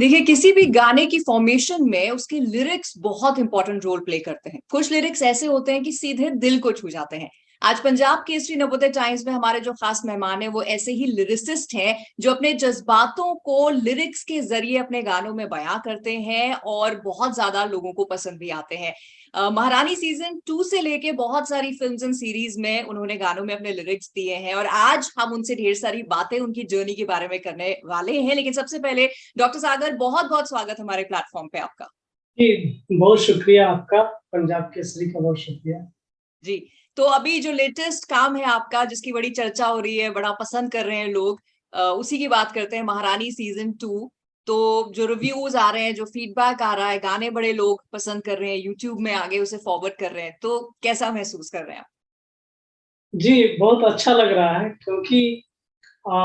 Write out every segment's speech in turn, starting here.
देखिए, किसी भी गाने की फॉर्मेशन में उसके लिरिक्स बहुत इंपॉर्टेंट रोल प्ले करते हैं। कुछ लिरिक्स ऐसे होते हैं कि सीधे दिल को छू जाते हैं। आज पंजाब केसरी नवोदय टाइम्स में हमारे जो खास मेहमान हैं वो ऐसे ही लिरिसिस्ट हैं जो अपने जज्बातों को लिरिक्स के जरिए अपने गानों में बयां करते हैं और बहुत ज्यादा लोगों को पसंद भी आते हैं। महारानी सीजन 2 से लेके बहुत सारी फिल्म्स एंड सीरीज में उन्होंने गानों में अपने लिरिक्स दिए हैं और आज हम उनसे ढेर सारी बातें उनकी जर्नी के बारे में करने वाले हैं। लेकिन सबसे पहले डॉक्टर सागर, बहुत बहुत स्वागत हमारे प्लेटफॉर्म पे आपका। जी, बहुत शुक्रिया आपका, पंजाब केसरी का बहुत शुक्रिया। जी, तो अभी जो लेटेस्ट काम है आपका जिसकी बड़ी चर्चा हो रही है, बड़ा पसंद कर रहे हैं लोग, उसी की बात करते हैं, महारानी सीजन 2। तो जो रिव्यूज आ रहे हैं, जो फीडबैक आ रहा है, गाने बड़े लोग पसंद कर रहे हैं, यूट्यूब में आगे उसे फॉरवर्ड कर रहे हैं, तो कैसा महसूस कर रहे हैं आप? जी, बहुत अच्छा लग रहा है क्योंकि अ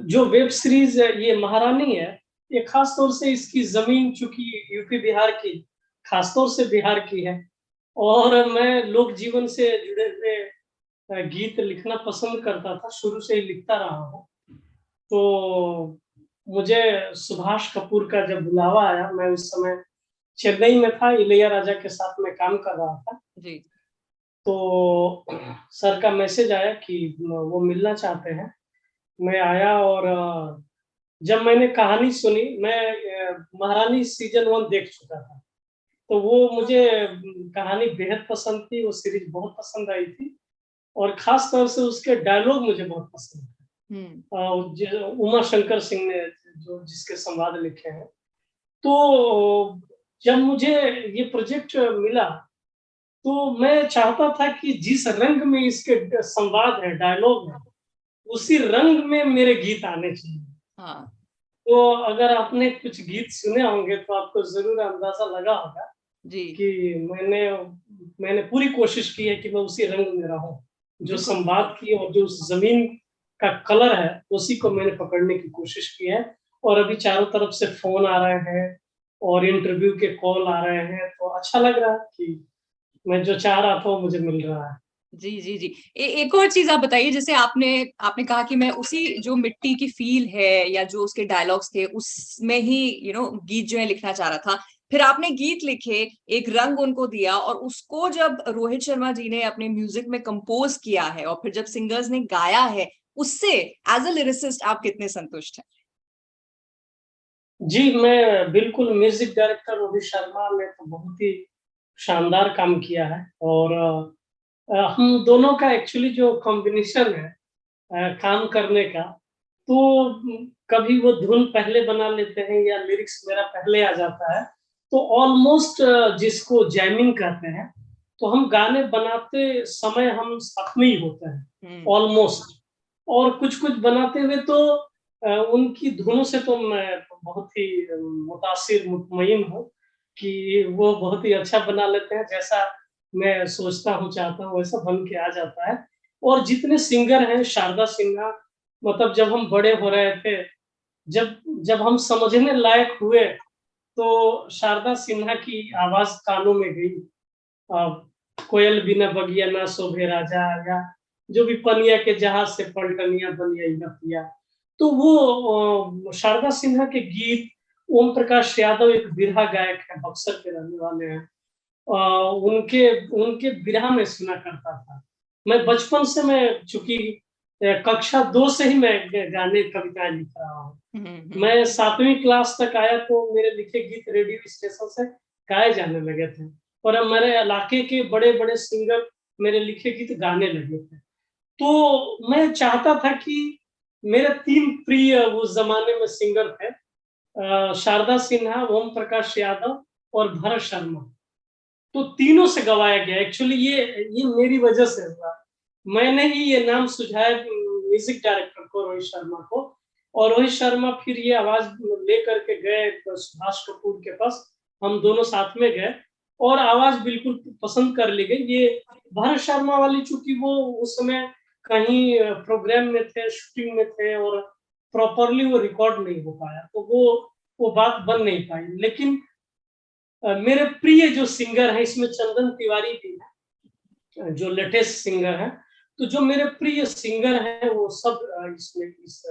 जो वेब सीरीज़ है ये महारानी है, ये ख़ास तौर से इसकी ज़मीन चूँकि यूपी बिहार की, ख़ास तौर से बिहार की है और मैं लोक जीवन से जुड़े हुए गीत लिखना पसंद करता था, शुरू से ही लिखता रहा हूँ। तो मुझे सुभाष कपूर का जब बुलावा आया, मैं उस समय चेन्नई में था, इलैयाराजा के साथ मैं काम कर रहा था। जी। तो सर का मैसेज आया कि वो मिलना चाहते हैं। मैं आया और जब मैंने कहानी सुनी, मैं महारानी सीज़न 1 देख चुका था। तो वो मुझे कहानी बेहद पसंद थी, वो सीरीज़ बहुत पसंद आई थी और ख़ास तौर से उसके डायलॉग मुझे बहुत पसंद थे। हम्म। ज उमा शंकर सिंह ने जो जिसके संवाद लिखे हैं। तो जब मुझे ये प्रोजेक्ट मिला तो मैं चाहता था कि जिस रंग में इसके संवाद है, डायलॉग है, उसी रंग में मेरे गीत आने चाहिए। हाँ। तो अगर आपने कुछ गीत सुने होंगे तो आपको ज़रूर अंदाज़ा लगा होगा जी। कि मैंने मैंने पूरी कोशिश की है कि मैं उसी रंग में रहूँ। जो बिल्कुल बिल्कुल। संवाद की और जो उस ज़मीन का कलर है, उसी को मैंने पकड़ने की कोशिश की है और अभी चारों तरफ से फ़ोन आ रहे हैं और इंटरव्यू के कॉल आ रहे हैं, तो अच्छा लग रहा है कि मैं जो चाह रहा था वो मुझे मिल रहा है। जी, जी, जी। एक और चीज़ आप बताइए, जैसे आपने आपने कहा कि मैं उसी जो मिट्टी की फ़ील है या जो उसके डायलॉग्स थे, उसमें ही गीत जो है लिखना चाह रहा था। फिर आपने गीत लिखे, एक रंग उनको दिया और उसको जब रोहित शर्मा जी ने अपने म्यूज़िक में कंपोज़ किया है और फिर जब सिंगर्स ने गाया है, उससे एज़ अ लिरिसिस्ट आप कितने संतुष्ट हैं? जी, मैं बिल्कुल म्यूज़िक डायरेक्टर रोहित शर्मा ने तो बहुत ही शानदार काम किया है और हम दोनों का एक्चुअली जो कॉम्बिनेशन है काम करने का, तो कभी वो धुन पहले बना लेते हैं या लिरिक्स मेरा पहले आ जाता है, तो ऑलमोस्ट जिसको जैमिंग कहते हैं, तो हम गाने बनाते समय हम साथ में ही होते हैं, हुँ। ऑलमोस्ट। और कुछ-कुछ बनाते हुए तो उनकी धुनों से तो मैं बहुत ही मुतासिर, मुतमईन हूँ कि वो बहुत ही अच्छा बना लेते हैं, जैसा मैं सोचता हूँ, चाहता हूँ, वैसा बन के आ जाता है। और जितने सिंगर हैं, शारदा सिन्हा, मतलब जब हम बड़े हो रहे थे, जब जब हम समझने लायक हुए, तो शारदा सिन्हा की आवाज़ कानों में गई। कोयल बिना बगिया ना शोभे राजा या जो भी पनिया के जहाज से पलटनिया बनिया नतिया। तो वो शारदा सिन्हा के गीत, ओम प्रकाश यादव एक बिरहा गायक है, बक्सर के रहने वाले हैं। अ, उनके उनके बिरहा में सुना करता था। मैं बचपन से मैं चूँकि कक्षा 2 से ही मैं गाने, कविताएँ लिख रहा हूँ। हुँ, हुँ। मैं 7वीं क्लास तक आया तो मेरे लिखे गीत रेडियो स्टेशन से गाए जाने लगे थे और अब मेरे इलाके के बड़े-बड़े सिंगर मेरे लिखे गीत गाने लगे थे। तो मैं चाहता था कि मेरे 3 प्रिय उस ज़माने में सिंगर थे, शारदा सिन्हा, ओम प्रकाश यादव और भरत शर्मा। तो तीनों से गवाया गया। एक्चुअली ये मेरी वजह से हुआ। मैंने ही ये नाम सुझाया म्यूज़िक डायरेक्टर को, रोहित शर्मा को, और रोहित शर्मा फिर ये आवाज़ लेकर के गए सुभाष कपूर के पास। हम दोनों साथ में गए और आवाज़ बिल्कुल पसंद कर ली गई। ये भरत शर्मा वाली, चूँकि वो उस समय कहीं प्रोग्राम में थे, शूटिंग में थे और प्रॉपरली वो रिकॉर्ड नहीं हो पाया, तो वो बात बन नहीं पाई। लेकिन मेरे प्रिय जो सिंगर हैं, इसमें चंदन तिवारी भी हैं, जो लेटेस्ट सिंगर हैं। तो जो मेरे प्रिय सिंगर हैं, वो सब इसमें इस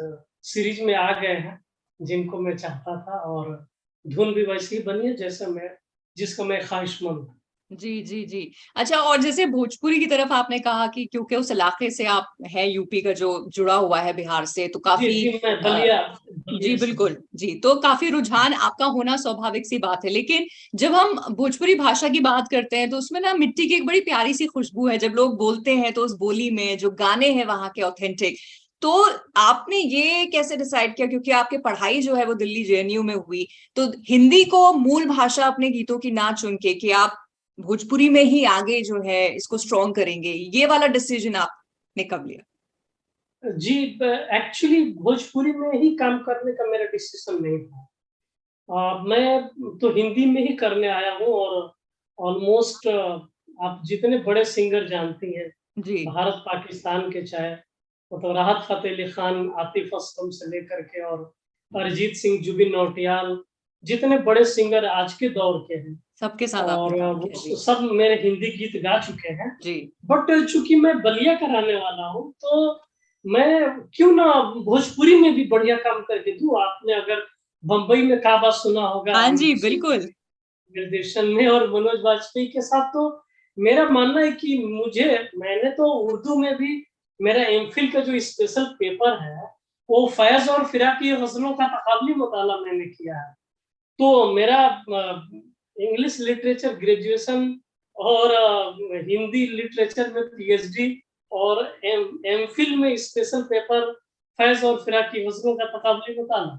सीरीज़ में आ गए हैं जिनको मैं चाहता था, और धुन भी वैसी ही बनी है जैसे जिसका मैं ख्वाहिशमंद हूँ। जी, जी, जी। अच्छा, और जैसे भोजपुरी की तरफ आपने कहा कि क्योंकि उस इलाके से आप हैं, यूपी का जो जुड़ा हुआ है बिहार से, तो जी, काफ़ी जी, मैं अ, जी, बलिया से हूँ। बिल्कुल। जी, तो काफ़ी रुझान आपका होना स्वाभाविक सी बात है। लेकिन जब हम भोजपुरी भाषा की बात करते हैं, तो उसमें ना मिट्टी की एक बड़ी प्यारी-सी खुशबू है। जब लोग बोलते हैं, तो उस बोली में जो गाने हैं वहाँ के ऑथेंटिक, तो आपने ये कैसे डिसाइड किया? क्योंकि आपकी पढ़ाई जो है वो दिल्ली जेएनयू में हुई, तो हिंदी को मूल भाषा अपने गीतों की ना चुन के कि आप भोजपुरी में ही आगे जो है इसको स्ट्रॉन्ग करेंगे, ये वाला डिसीजन आपने कब लिया? जी, एक्चुअली भोजपुरी में ही काम करने का मेरा डिसीज़न नहीं था। मैं तो हिंदी में ही करने आया हूँ, और ऑलमोस्ट आप जितने बड़े सिंगर जानती हैं, जी, भारत-पाकिस्तान के, चाहे मतलब राहत फ़तेह अली खान, आतिफ़ असलम से लेकर के, और अरिजीत सिंह, जुबिन नौटियाल, जितने बड़े सिंगर आज के दौर के हैं, सबके साथ आपने और काम वो किया। जी, सब मेरे हिंदी गीत गा चुके हैं। जी, बट चूँकि मैं बलिया का रहने वाला हूँ, तो मैं क्यों ना भोजपुरी में भी बढ़िया काम करके दूँ। आपने अगर बम्बई में काबा सुना होगा हाँ जी, अमिताभ सिंह बिल्कुल। निर्देशन में और मनोज वाजपेयी के साथ, तो मेरा मानना है कि मैंने तो उर्दू में भी, मेरा एमफिल का जो स्पेशल पेपर है, वो फैज़ और फिरा की गज़लों का तक़ाबली मुताला मैंने किया है। तो मेरा इंग्लिश लिटरेचर ग्रेजुएशन, और हिंदी लिटरेचर में पीएचडी, और एमफिल में स्पेशल पेपर फैज़ और फिरा की गज़लों का तक़ाबली मुताला।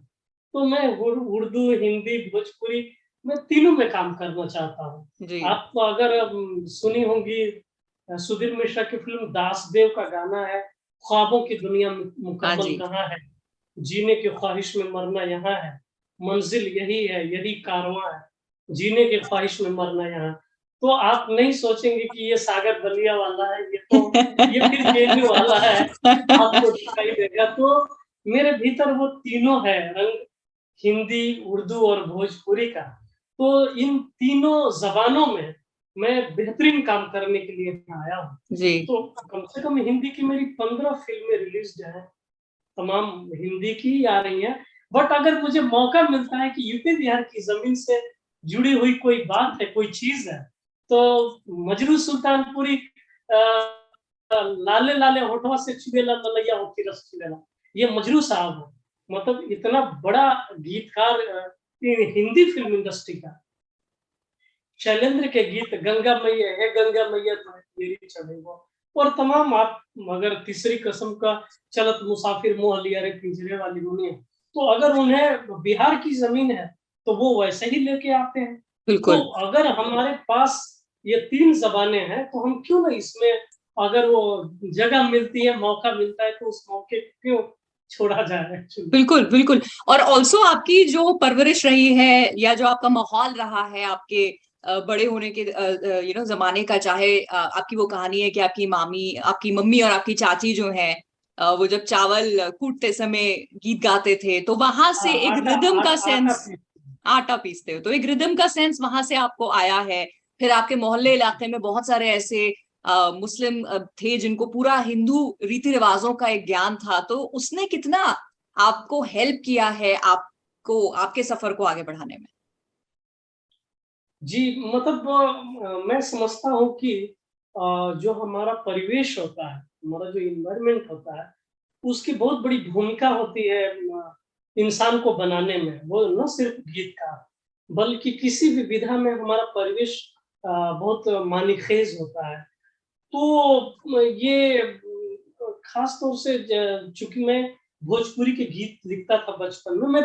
तो मैं उर्दू, हिंदी, भोजपुरी, मैं तीनों में काम करना चाहता हूँ। जी, आप अगर सुनी होंगी सुधीर मिश्रा की फ़िल्म दासदेव का गाना है, ख्वाबों की दुनिया में हाँ मुकम्मल जी, कहाँ है, जीने की ख्वाहिश में मरना यहाँ है, मंज़िल यही है, यही कारवां है, जीने की ख्वाहिश में मरना यहाँ। तो आप नहीं सोचेंगे कि ये सागर बलिया वाला है, ये फिर जेएनयू वाला है, आपको दिखाई देगा। तो मेरे भीतर वो तीनों है रंग, हिंदी, उर्दू और भोजपुरी का। तो इन तीनों ज़बानों में मैं बेहतरीन काम करने के लिए आया हूँ। जी, तो कम से कम हिंदी की मेरी 15 फ़िल्में रिलीज़्ड हैं, तमाम हिंदी की ही आ रही हैं। बट अगर मुझे मौका मिलता है कि यूपी बिहार की ज़मीन से जुड़ी हुई कोई बात है, कोई चीज़ है, तो मजरू सुल्तानपुरी लाले लाले होठवा से चुड़ेला ललैया होठी रस चुड़ेला, ये मजरू साहब है। मतलब इतना बड़ा गीतकार ये हिंदी फ़िल्म इंडस्ट्री का। शैलेंद्र के गीत गंगा मैया हे गंगा मैया तुम्हें तेरी चढ़ेगो, और तमाम, आप मगर तीसरी कसम का, चलत मुसाफिर मोह लिया रे पिंजरे वाली दुनिया। तो अगर उन्हें बिहार की ज़मीन है, तो वो वैसे ही लेके आते हैं। तो बिल्कुल। अगर हमारे पास ये 3 ज़बानें हैं, तो हम क्यों ना इसमें, अगर वो जगह मिलती है, मौका मिलता है, तो उस मौके को क्यों छोड़ा जाए एक्चुअली। बिल्कुल, बिल्कुल। और ऑल्सो आपकी जो परवरिश रही है या जो आपका माहौल रहा है आपके बड़े होने के ज़माने का, चाहे आपकी वो कहानी है कि आपकी मम्मी और आपकी चाची जो हैं वो जब चावल कूटते समय गीत गाते थे, तो वहाँ से एक रिदम का आटा सेंस, पीस। आटा पीसते हो, तो एक रिदम का सेंस वहाँ से आपको आया है। फिर आपके मोहल्ले इलाके में बहुत सारे ऐसे मुस्लिम थे जिनको पूरा हिंदू रीति-रिवाज़ों का एक ज्ञान था, तो उसने कितना आपको हेल्प किया है आपको आपके सफर को आगे बढ़ाने में? जी, मतलब मैं समझता हूँ कि जो हमारा परिवेश होता है, हमारा जो एनवायरनमेंट होता है, उसकी बहुत बड़ी भूमिका होती है इंसान को बनाने में। वो ना सिर्फ़ गीतकार, बल्कि किसी भी विधा में हमारा परिवेश बहुत मानीखेज़ होता है। तो ये ख़ास तौर से चूँकि मैं भोजपुरी के गीत लिखता था बचपन में, मैं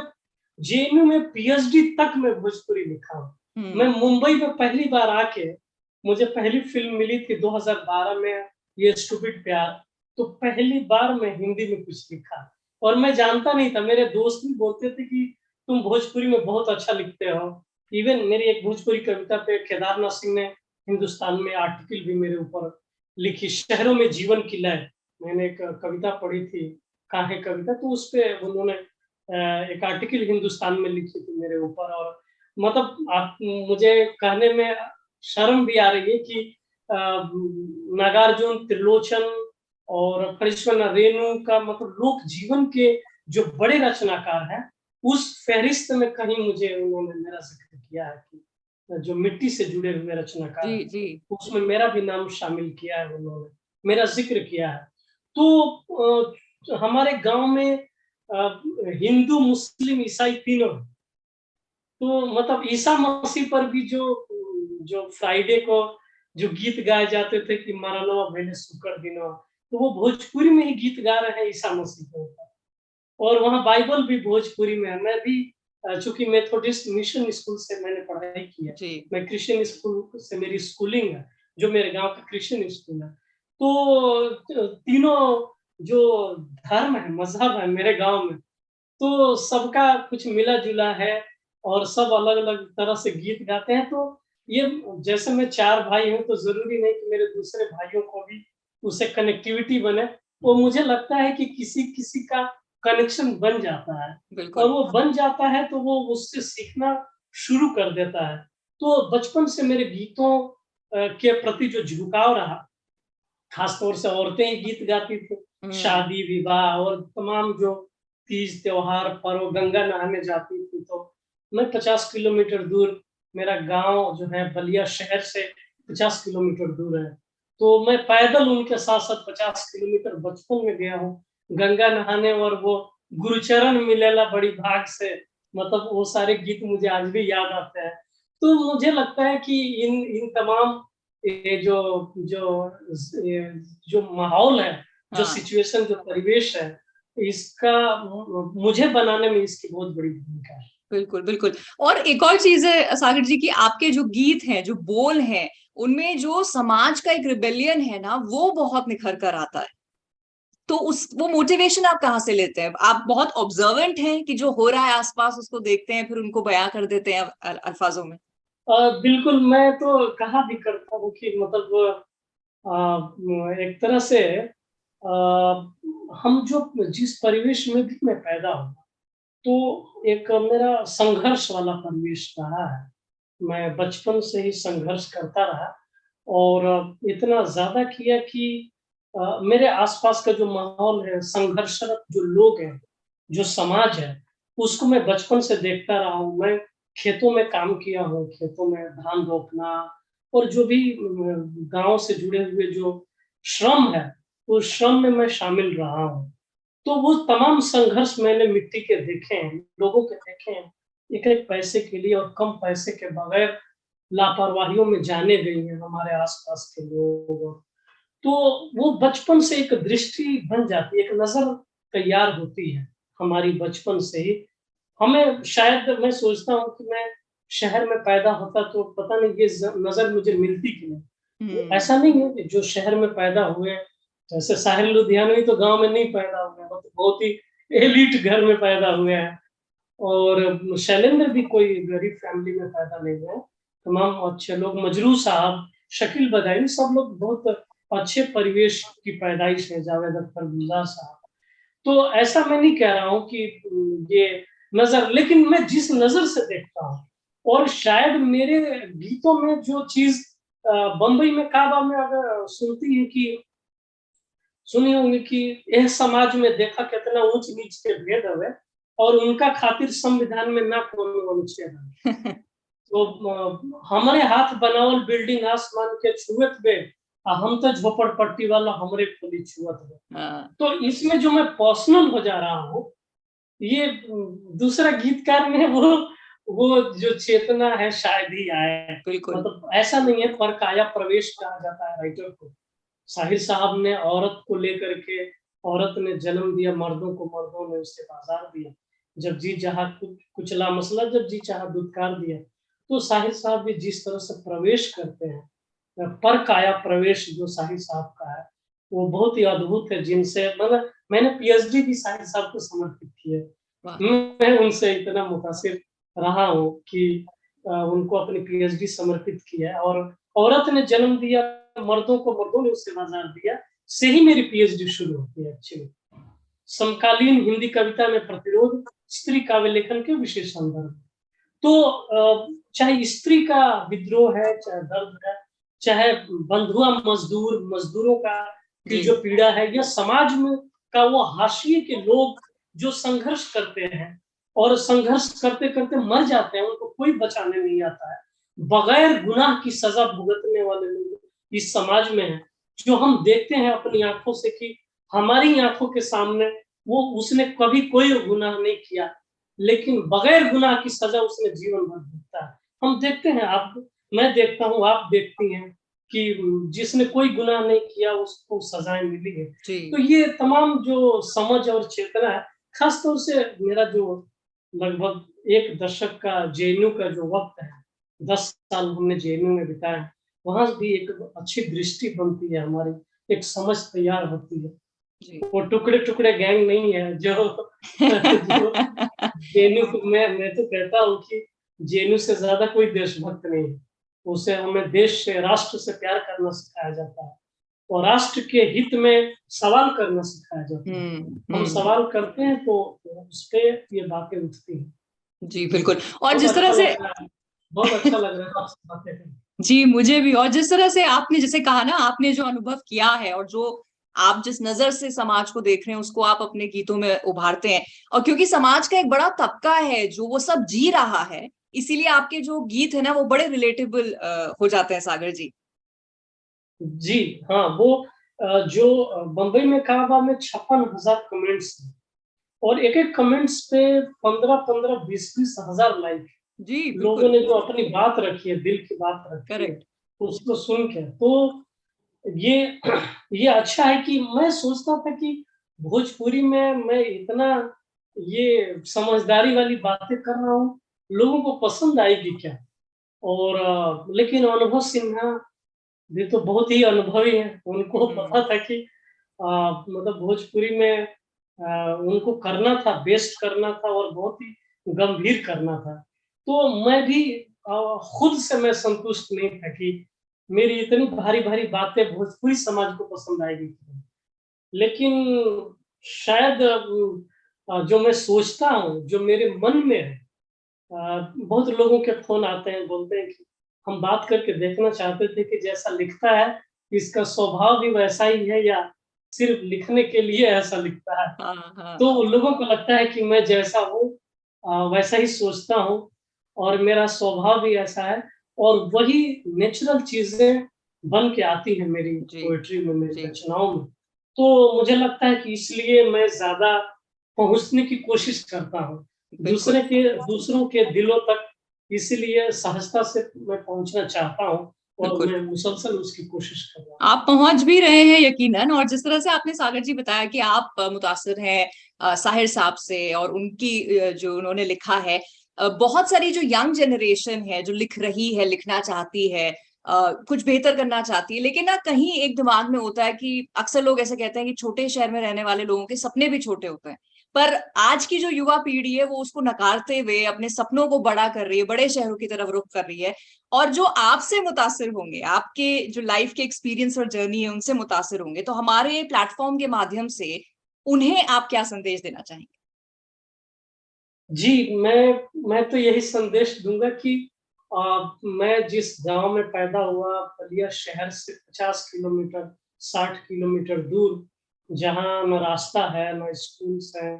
जेएनयू में पीएचडी तक मैं भोजपुरी लिखा हूँ। मैं हुँ, मुंबई में पहली बार आके, मुझे पहली फ़िल्म मिली थी 2012 में, ये स्टूपिड प्यार, तो पहली बार मैं हिंदी में कुछ लिखा, और मैं जानता नहीं था, मेरे दोस्त भी बोलते थे कि तुम भोजपुरी में बहुत अच्छा लिखते हो। इवन मेरी एक भोजपुरी कविता पे केदारनाथ सिंह ने हिंदुस्तान में आर्टिकल भी मेरे ऊपर लिखी, शहरों में जीवन की लय। मैंने एक कविता पढ़ी थी, काहे कविता, तो उसपे उन्होंने एक आर्टिकल हिंदुस्तान में लिखी थी मेरे ऊपर, और मतलब आप मुझे कहने में शर्म भी आ रही है कि नागार्जुन, त्रिलोचन और करिश्मा रेणु का, मतलब लोक जीवन के जो बड़े रचनाकार हैं, उस फहरिस्त में कहीं मुझे उन्होंने मेरा जिक्र किया है कि जो मिट्टी से जुड़े हुए रचनाकार जी हैं, जी। उसमें मेरा भी नाम शामिल किया है उन्होंने, मेरा जिक्र किया है। तो हमारे गांव में हिंदू, मुस्लिम, ईसाई तीनों हैं। तो मतलब ईसा मसीह पर भी जो फ्राइडे को जो गीत गाए जाते थे कि मरनवा भइले शुक्र दिनवा, तो वो भोजपुरी में ही गीत गा रहे हैं ईसा मसीह के ऊपर। और वहाँ बाइबल भी भोजपुरी में है। मैं भी चूँकि मेथोडिस्ट मिशन स्कूल से मैंने पढ़ाई की है। जी। मैं क्रिश्चियन स्कूल से मेरी स्कूलिंग है, जो मेरे गाँव का क्रिश्चियन स्कूल है। तो तीनों जो धर्म है, मज़हब है मेरे गाँव में, तो सबका कुछ मिला-जुला है और सब अलग-अलग तरह से गीत गाते हैं। तो ये जैसे मैं 4 भाई हूँ, तो ज़रूरी नहीं कि मेरे दूसरे भाइयों को भी उससे कनेक्टिविटी बने। तो मुझे लगता है कि किसी-किसी का कनेक्शन बन जाता है और बिल्कुल। वो बन जाता है तो वो उससे सीखना शुरू कर देता है। तो बचपन से मेरे गीतों के प्रति जो झुकाव रहा, खास तौर से औरतें ही गीत गाती थी। हम्म। शादी विवाह और तमाम जो तीज त्योहार पर्व, गंगा नहाने जाती थी, तो मैं 50 किलोमीटर दूर, मेरा गांव जो है बलिया शहर से 50 किलोमीटर दूर है, तो मैं पैदल उनके साथ साथ 50 किलोमीटर बचपन में गया हूँ गंगा नहाने। और वो गुरुचरण मिलेला बड़ी भाग से, मतलब वो सारे गीत मुझे आज भी याद आते हैं। तो मुझे लगता है कि इन इन तमाम ये ये जो माहौल है, जो हाँ। सिचुएशन, जो परिवेश है, इसका मुझे बनाने में इसकी बहुत बड़ी भूमिका है। बिल्कुल बिल्कुल। और एक और चीज है सागर जी की, आपके जो गीत हैं, जो बोल हैं, उनमें जो समाज का एक रिबेलियन है ना, वो बहुत निखर कर आता है। तो उस वो मोटिवेशन आप कहाँ से लेते हैं? आप बहुत ऑब्जर्वेंट हैं कि जो हो रहा है आसपास उसको देखते हैं, फिर उनको बयां कर देते हैं अल्फाजों में? बिल्कुल, मैं तो कहा भी करता हूँ कि मतलब एक तरह से हम जो जिस परिवेश में भी मैं पैदा हुआ, तो एक मेरा संघर्ष वाला परिवेश रहा है। मैं बचपन से ही संघर्ष करता रहा और इतना ज़्यादा किया कि मेरे आसपास का जो माहौल है, संघर्षरत जो लोग हैं, जो समाज है, उसको मैं बचपन से देखता रहा हूँ। मैं खेतों में काम किया हूँ, खेतों में धान रोपना और जो भी गाँव से जुड़े हुए जो श्रम है, उस श्रम में मैं शामिल रहा हूँ। तो वो तमाम संघर्ष मैंने मिट्टी के देखे हैं, लोगों के देखे हैं। एक-एक पैसे के लिए और कम पैसे के बगैर लापरवाहियों में जाने गई हैं हमारे आस-पास के लोग। तो वो बचपन से एक दृष्टि बन जाती है, एक नज़र तैयार होती है हमारी बचपन से ही। हमें शायद मैं सोचता हूँ कि मैं शहर में पैदा होता तो पता नहीं ये नज़र मुझे मिलती कि नहीं। वो हम्म। ऐसा नहीं है कि जो शहर में पैदा हुए, जैसे साहिल लुधियानवी तो गाँव में नहीं पैदा हुए, वो तो बहुत ही एलीट घर में पैदा हुए हैं। और शैलेंद्र भी कोई गरीब फैमिली में पैदा नहीं हुए हैं। तमाम अच्छे लोग, मजरू साहब, शकील बदायूं, सब लोग बहुत अच्छे परिवेश की पैदाइश है, जावेद अख्तर, गुलजार साहब। तो ऐसा मैं नहीं कह रहा हूँ कि ये नज़र, लेकिन मैं जिस नज़र से देखता हूँ और शायद मेरे गीतों में जो चीज़ बम्बई में काबा में अगर सुनती है कि सुनी होंगी कि यह समाज में देखा कितना ऊंच-नीच के भेद हवे और उनका खातिर संविधान में ना कोनो अनुच्छेद है। तो हमरे हाथ बनावल बिल्डिंग आसमान के छुअत बे, हम तो झोपड़पट्टी वाला हमरे खोली छुअत बे। हाँ। तो इसमें जो मैं पर्सनल हो जा रहा हूँ, ये दूसरा गीतकार में वो जो चेतना है शायद ही आए। बिल्कुल। मतलब ऐसा नहीं है, पर काया प्रवेश कहा जाता है राइटर को। साहिर साहब ने औरत को लेकर के, औरत ने जन्म दिया मर्दों को, मर्दों ने उसे बाजार दिया। जब जी चाहा कुचला मसला, जब जी चाहा दुत्कार दिया। तो साहिर साहब भी जिस तरह से प्रवेश करते हैं, पर काया प्रवेश जो साहिर साहब का है, वो बहुत ही अद्भुत है। जिनसे मतलब मैंने पीएचडी भी साहिर साहब को समर्पित की है। वाह। मैं उनसे इतना मुतासिर रहा हूँ कि उनको अपनी पीएचडी समर्पित की है। और औरत ने जन्म दिया मर्दों को, मर्दों ने उससे बाजार दिया, से ही मेरी पीएचडी शुरू होती है एक्चुअली। समकालीन हिंदी कविता में प्रतिरोध, स्त्री काव्य लेखन के विशेष संदर्भ। तो चाहे स्त्री का विद्रोह है, चाहे दर्द है, चाहे बंधुआ मजदूर, मजदूरों का की जी। जो पीड़ा है, या समाज में का वो हाशिए के लोग जो संघर्ष करते हैं, और संघर्ष करते करते मर जाते हैं, उनको कोई बचाने नहीं आता है। बगैर गुनाह की सजा भुगतने वाले लोग इस समाज में हैं, जो हम देखते हैं अपनी आंखों से कि हमारी आंखों के सामने वो उसने कभी कोई गुनाह नहीं किया, लेकिन बगैर गुनाह की सजा उसने जीवन भर भुगता है। हम देखते हैं, आप मैं देखता हूँ, आप देखती हैं कि जिसने कोई गुनाह नहीं किया उसको सजाएं मिली है। तो जी। ये तमाम जो समझ और चेतना है, खास तौर से मेरा जो लगभग 1 दशक का जेएनयू का जो वक़्त है, 10 साल हमने जेएनयू में बिताए, वहाँ भी एक अच्छी दृष्टि बनती है हमारी, एक समझ तैयार होती है। जी। वो टुकड़े-टुकड़े गैंग नहीं है जो जो जेएनयू को मैं तो कहता हूँ कि जेएनयू से ज़्यादा कोई देशभक्त नहीं है। उसे हमें देश से, राष्ट्र से प्यार करना सिखाया जाता है और राष्ट्र के हित में सवाल करना सिखाया जाता है। हम हम्म। सवाल करते हैं तो उसपे ये बातें उठती हैं। जी जी, बिल्कुल। और बहुत जिस तरह अच्छा से लग रहा है, बहुत अच्छा लग रहा है आपसे बातें करके। जी मुझे भी, और जिस तरह से आपने जैसे कहा ना, आपने जो अनुभव किया है और जो आप जिस नजर से समाज को देख रहे हैं उसको आप अपने गीतों में उभारते हैं, और क्योंकि समाज का एक बड़ा तबका है जो वो सब जी रहा है, इसीलिए आपके जो गीत है ना वो बड़े रिलेटेबल हो जाते हैं सागर जी। जी, हाँ, वो जो बम्बई में कहा में 56,000 कमेंट्स हैं और एक-एक कमेंट्स पे 15-15, 20-20 हज़ार लाइक। जी लोगों बिल्कुल। ने जो अपनी बात रखी है, दिल की बात रखी है, करेक्ट। उसको सुन के तो ये ये अच्छा है कि मैं सोचता था कि भोजपुरी में मैं इतना ये समझदारी वाली बातें कर रहा हूँ, लोगों को पसंद आएगी क्या? और लेकिन अनुभव सिन्हा ये तो बहुत ही अनुभवी हैं, उनको पता हम्म। था कि मतलब भोजपुरी में उनको करना था, बेस्ट करना था और बहुत ही गंभीर करना था। तो मैं भी खुद से मैं संतुष्ट नहीं था कि मेरी इतनी भारी-भारी बातें भोजपुरी समाज को पसंद आएगी। लेकिन शायद जो मैं सोचता हूँ, जो मेरे मन में है, बहुत लोगों के फ़ोन आते हैं, बोलते हैं कि हम बात करके देखना चाहते थे कि जैसा लिखता है, इसका स्वभाव भी वैसा ही है या सिर्फ़ लिखने के लिए ऐसा लिखता है। हाँ हाँ। तो लोगों को लगता है कि मैं जैसा हूँ वैसा ही सोचता हूँ और मेरा स्वभाव भी ऐसा है और वही नेचुरल चीज़ें बन के आती हैं मेरी जी। पोएट्री में, मेरी जी रचनाओं में। तो मुझे लगता है कि इसलिए मैं ज़्यादा पहुँचने की कोशिश करता हूँ, बिल्कुल। दूसरों के दिलों तक, इसीलिए सहजता से मैं पहुँचना चाहता हूँ और बिल्कुल मैं मुसलसल उसकी कोशिश कर रहा हूँ। आप पहुंच भी रहे हैं यकीनन। और जिस तरह से आपने सागर जी बताया कि आप मुतासिर हैं साहिर साहब से और उनकी जो उन्होंने लिखा है, बहुत सारी जो यंग जनरेशन है जो लिख रही है, लिखना चाहती है, कुछ बेहतर करना चाहती है, लेकिन ना कहीं एक दिमाग में होता है कि अक्सर लोग ऐसे कहते हैं कि छोटे शहर में रहने वाले लोगों के सपने भी छोटे होते हैं। पर आज की जो युवा पीढ़ी है वो उसको नकारते हुए अपने सपनों को बड़ा कर रही है, बड़े शहरों की तरफ रुख कर रही है। और जो आपसे मुतासिर होंगे, आपके जो लाइफ के एक्सपीरियंस और जर्नी है उनसे मुतासिर होंगे, तो हमारे प्लेटफॉर्म के माध्यम से उन्हें आप क्या संदेश देना चाहेंगे? जी, मैं तो यही संदेश दूँगा कि मैं जिस गाँव में पैदा हुआ, बलिया शहर से 50 किलोमीटर, 60 किलोमीटर दूर, जहाँ ना रास्ता है, ना स्कूल्स हैं।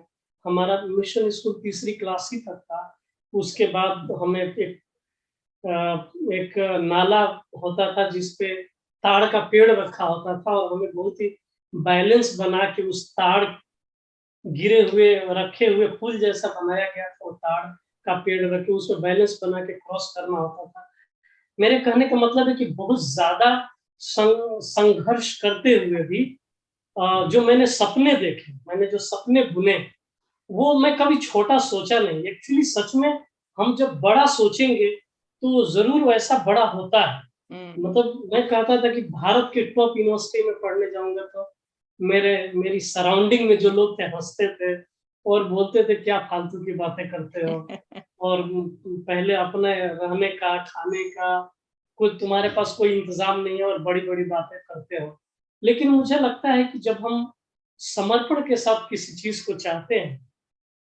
हमारा मिशन स्कूल तीसरी क्लास ही तक था। उसके बाद हमें एक नाला होता था जिस पे ताड़ का पेड़ रखा होता था और हमें बहुत ही बैलेंस बना के उस ताड़ गिरे हुए, रखे हुए पुल जैसा बनाया गया था, वो ताड़ का पेड़ रख के उसमें बैलेंस बना के क्रॉस करना होता था। मेरे कहने का मतलब है कि बहुत ज़्यादा संघर्ष करते हुए भी जो मैंने सपने देखे, मैंने जो सपने बुने, वो मैं कभी छोटा सोचा नहीं। एक्चुअली सच में हम जब बड़ा सोचेंगे, तो ज़रूर वैसा बड़ा होता है। हम्म। मतलब मैं कहता था कि भारत के टॉप यूनिवर्सिटी में पढ़ने जाऊँगा तो मेरी सराउंडिंग में जो लोग थे हँसते थे और बोलते थे क्या फालतू की बातें करते हो और पहले अपने रहने का, खाने का कोई तुम्हारे पास कोई इंतज़ाम नहीं है और बड़ी-बड़ी बातें करते हो। लेकिन मुझे लगता है कि जब हम समर्पण के साथ किसी चीज़ को चाहते हैं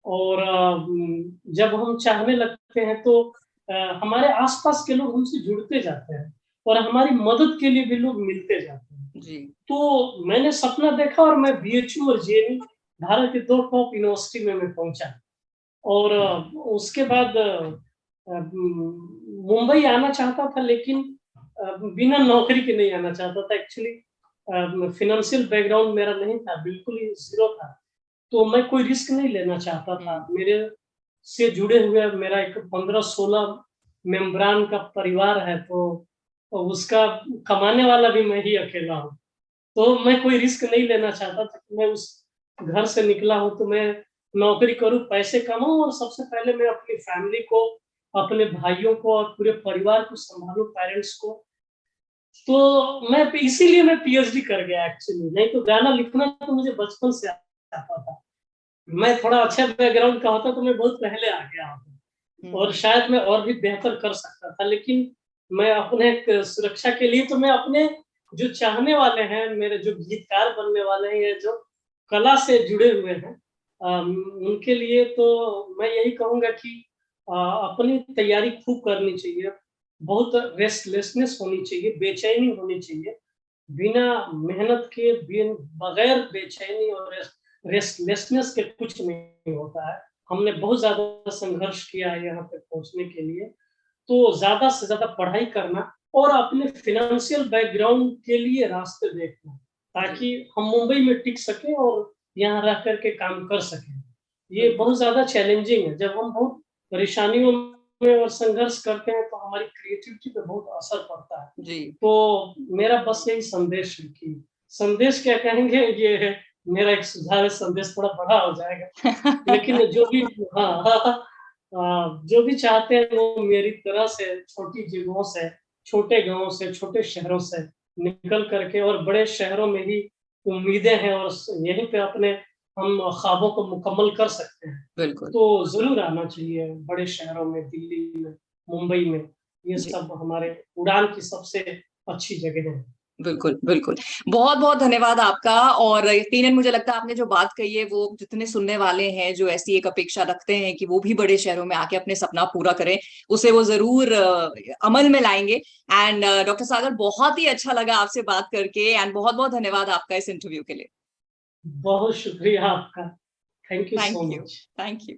और जब हम चाहने लगते हैं तो हमारे आस-पास के लोग हमसे जुड़ते जाते हैं और हमारी मदद के लिए भी लोग मिलते जाते हैं। जी। तो मैंने सपना देखा और मैं बीएचयू और जेएनयू भारत के 2 टॉप यूनिवर्सिटी में मैं पहुँचा। और उसके बाद मुंबई आना चाहता था, लेकिन बिना नौकरी के नहीं आना चाहता था। एक्चुअली फाइनेंशियल बैकग्राउंड मेरा नहीं था, बिल्कुल ही ज़ीरो था। तो मैं कोई रिस्क नहीं लेना चाहता था। मेरे से जुड़े हुए मेरा एक 15-16 मेंबरान का परिवार है, तो उसका कमाने वाला भी मैं ही अकेला हूँ। तो मैं कोई रिस्क नहीं लेना चाहता था कि मैं उस घर से निकला हूँ तो मैं नौकरी करूँ, पैसे कमाऊँ और सबसे पहले मैं अपनी फैमिली को, अपने भाइयों को और पूरे परिवार को सँभालूँ, पेरेंट्स को। तो मैं इसीलिए मैं पीएचडी कर गया एक्चुअली, नहीं तो गाना लिखना तो मुझे बचपन से आता था। मैं थोड़ा अच्छा बैकग्राउंड का होता तो मैं बहुत पहले आ गया होता और शायद मैं और भी बेहतर कर सकता था, लेकिन मैं अपने एक सुरक्षा के लिए तो मैं अपने जो चाहने वाले हैं, मेरे जो गीतकार बनने वाले हैं या जो कला से जुड़े हुए हैं, उनके लिए तो मैं यही कहूँगा कि अपनी तैयारी खूब करनी चाहिए। बहुत रेस्टलेसनेस होनी चाहिए, बेचैनी होनी चाहिए। बिना मेहनत के, बगैर बेचैनी और रेस्टलेसनेस के कुछ नहीं होता है। हमने बहुत ज़्यादा संघर्ष किया है यहाँ पे पहुँचने के लिए, तो ज़्यादा से ज़्यादा पढ़ाई करना और अपने फाइनेंशियल बैकग्राउंड के लिए रास्ते देखना, ताकि हम मुंबई में टिक सकें और यहाँ रह कर के काम कर सकें। ये बहुत ज़्यादा चैलेंजिंग है, जब हम बहुत परेशानियों में और संघर्ष करते हैं, तो हमारी क्रिएटिविटी पे बहुत असर पड़ता है। जी। तो मेरा बस यही संदेश है कि संदेश क्या कहेंगे, ये है मेरा एक सुझाव है, संदेश थोड़ा बड़ा हो जाएगा। लेकिन जो भी हाँ, हाँ, हाँ, जो भी चाहते हैं वो मेरी तरह से छोटी जगहों से, छोटे गाँव से, छोटे शहरों से निकल कर के और बड़े शहरों में ही उम्मीदें हैं और यहीं पे अपने हम ख्वाबों को मुकम्मल कर सकते हैं। बिल्कुल। तो ज़रूर आना चाहिए बड़े शहरों में, दिल्ली में, मुंबई में, ये जी। सब हमारे उड़ान की सबसे अच्छी जगह हैं। बिल्कुल, बिल्कुल। बहुत-बहुत धन्यवाद आपका। और यकीनन मुझे लगता है आपने जो बात कही है वो जितने सुनने वाले हैं, जो ऐसी एक अपेक्षा रखते हैं कि वो भी बड़े शहरों में आके अपने सपना पूरा करें, उसे वो ज़रूर अमल में लाएँगे। एंड डॉक्टर सागर, बहुत ही अच्छा लगा आपसे बात करके एंड बहुत-बहुत धन्यवाद आपका इस इंटरव्यू के लिए। बहुत शुक्रिया आपका। Thank you thank so you, much. Thank you.